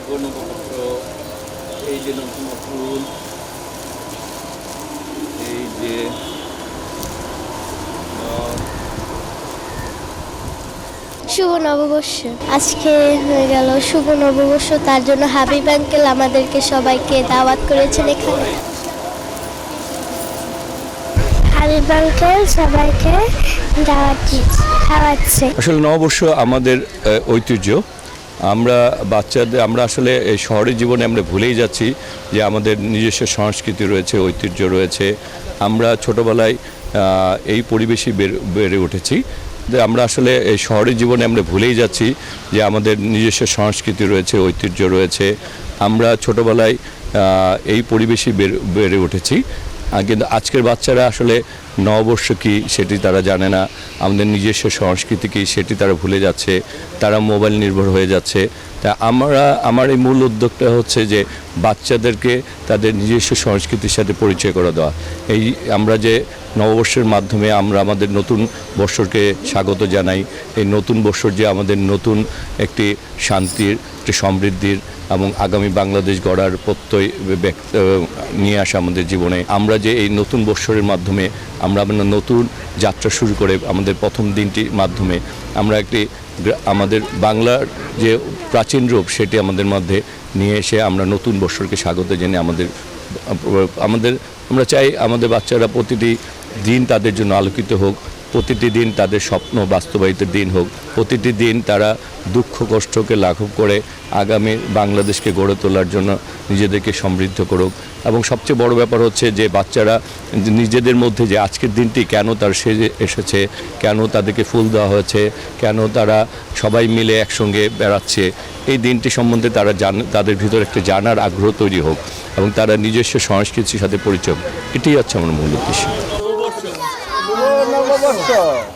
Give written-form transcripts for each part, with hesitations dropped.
নববর্ষ, এই যে নতুন ফুল, এই যে শুভ নববর্ষ আজকে হয়ে গেল শুভ নববর্ষ, তার জন্য হাবিব আঙ্কেল আমাদেরকে সবাইকে দাওয়াত করেছেন এখানে। হাবিব আঙ্কেল সবাইকে দাওয়াত খাওয়াচ্ছে। আসলে নববর্ষ আমাদের ঐতিহ্য। আমরা আসলে এই শহরের জীবনে আমরা ভুলেই যাচ্ছি যে আমাদের নিজস্ব সংস্কৃতি রয়েছে, ঐতিহ্য রয়েছে। আমরা ছোটোবেলায় এই পরিবেশে বেড়ে উঠেছি। আমরা আসলে এই শহরের জীবনে আমরা ভুলেই যাচ্ছি যে আমাদের নিজস্ব সংস্কৃতি রয়েছে, ঐতিহ্য রয়েছে। আমরা ছোটোবেলায় এই পরিবেশে বেড়ে উঠেছি, কিন্তু আজকের বাচ্চারা আসলে নববর্ষ কী সেটি তারা জানে না, আমাদের নিজস্ব সংস্কৃতি কী সেটি তারা ভুলে যাচ্ছে, তারা মোবাইল নির্ভর হয়ে যাচ্ছে। তা আমার এই মূল উদ্যোগটা হচ্ছে যে বাচ্চাদেরকে তাদের নিজস্ব সংস্কৃতির সাথে পরিচয় করে দেওয়া। এই আমরা যে নববর্ষের মাধ্যমে আমরা আমাদের নতুন বৎসরকে স্বাগত জানাই। এই নতুন বৎসর যে আমাদের নতুন একটি শান্তির, একটি সমৃদ্ধির এবং আগামী বাংলাদেশ গড়ার প্রত্যয় নিয়ে আসা আমাদের জীবনে। আমরা যে এই নতুন বৎসরের মাধ্যমে আমরা নতুন যাত্রা শুরু করে আমাদের প্রথম দিনটির মাধ্যমে আমরা আমাদের বাংলার যে প্রাচীন রূপ সেটি আমাদের মধ্যে নিয়ে এসে আমরা নতুন বৎসরকে স্বাগত জানিয়ে আমরা চাই আমাদের বাচ্চারা প্রতিটি দিন তাদের জন্য আলোকিত হোক, প্রতিটি দিন তাদের স্বপ্ন বাস্তবায়িত দিন হোক, প্রতিটি দিন তারা দুঃখ কষ্টকে লাঘব করে আগামী বাংলাদেশকে গড়ে তোলার জন্য নিজেদেরকে সমৃদ্ধ করুক। এবং সবচেয়ে বড় ব্যাপার হচ্ছে যে বাচ্চারা নিজেদের মধ্যে যে আজকের দিনটি কেন তার সেজে এসেছে, কেন তাদেরকে ফুল দেওয়া হয়েছে, কেন তারা সবাই মিলে একসঙ্গে বেড়াচ্ছে, এই দিনটি সম্বন্ধে তাদের ভিতরে একটা জানার আগ্রহ তৈরি হোক এবং তারা নিজস্ব সংস্কৃতির সাথে পরিচয়, এটাই হচ্ছে আমার মূল উদ্দেশ্য।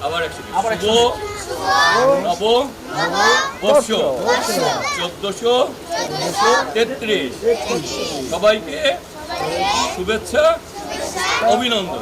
আবার শুভ নববর্ষ 1433 সবাইকে শুভেচ্ছা, অভিনন্দন।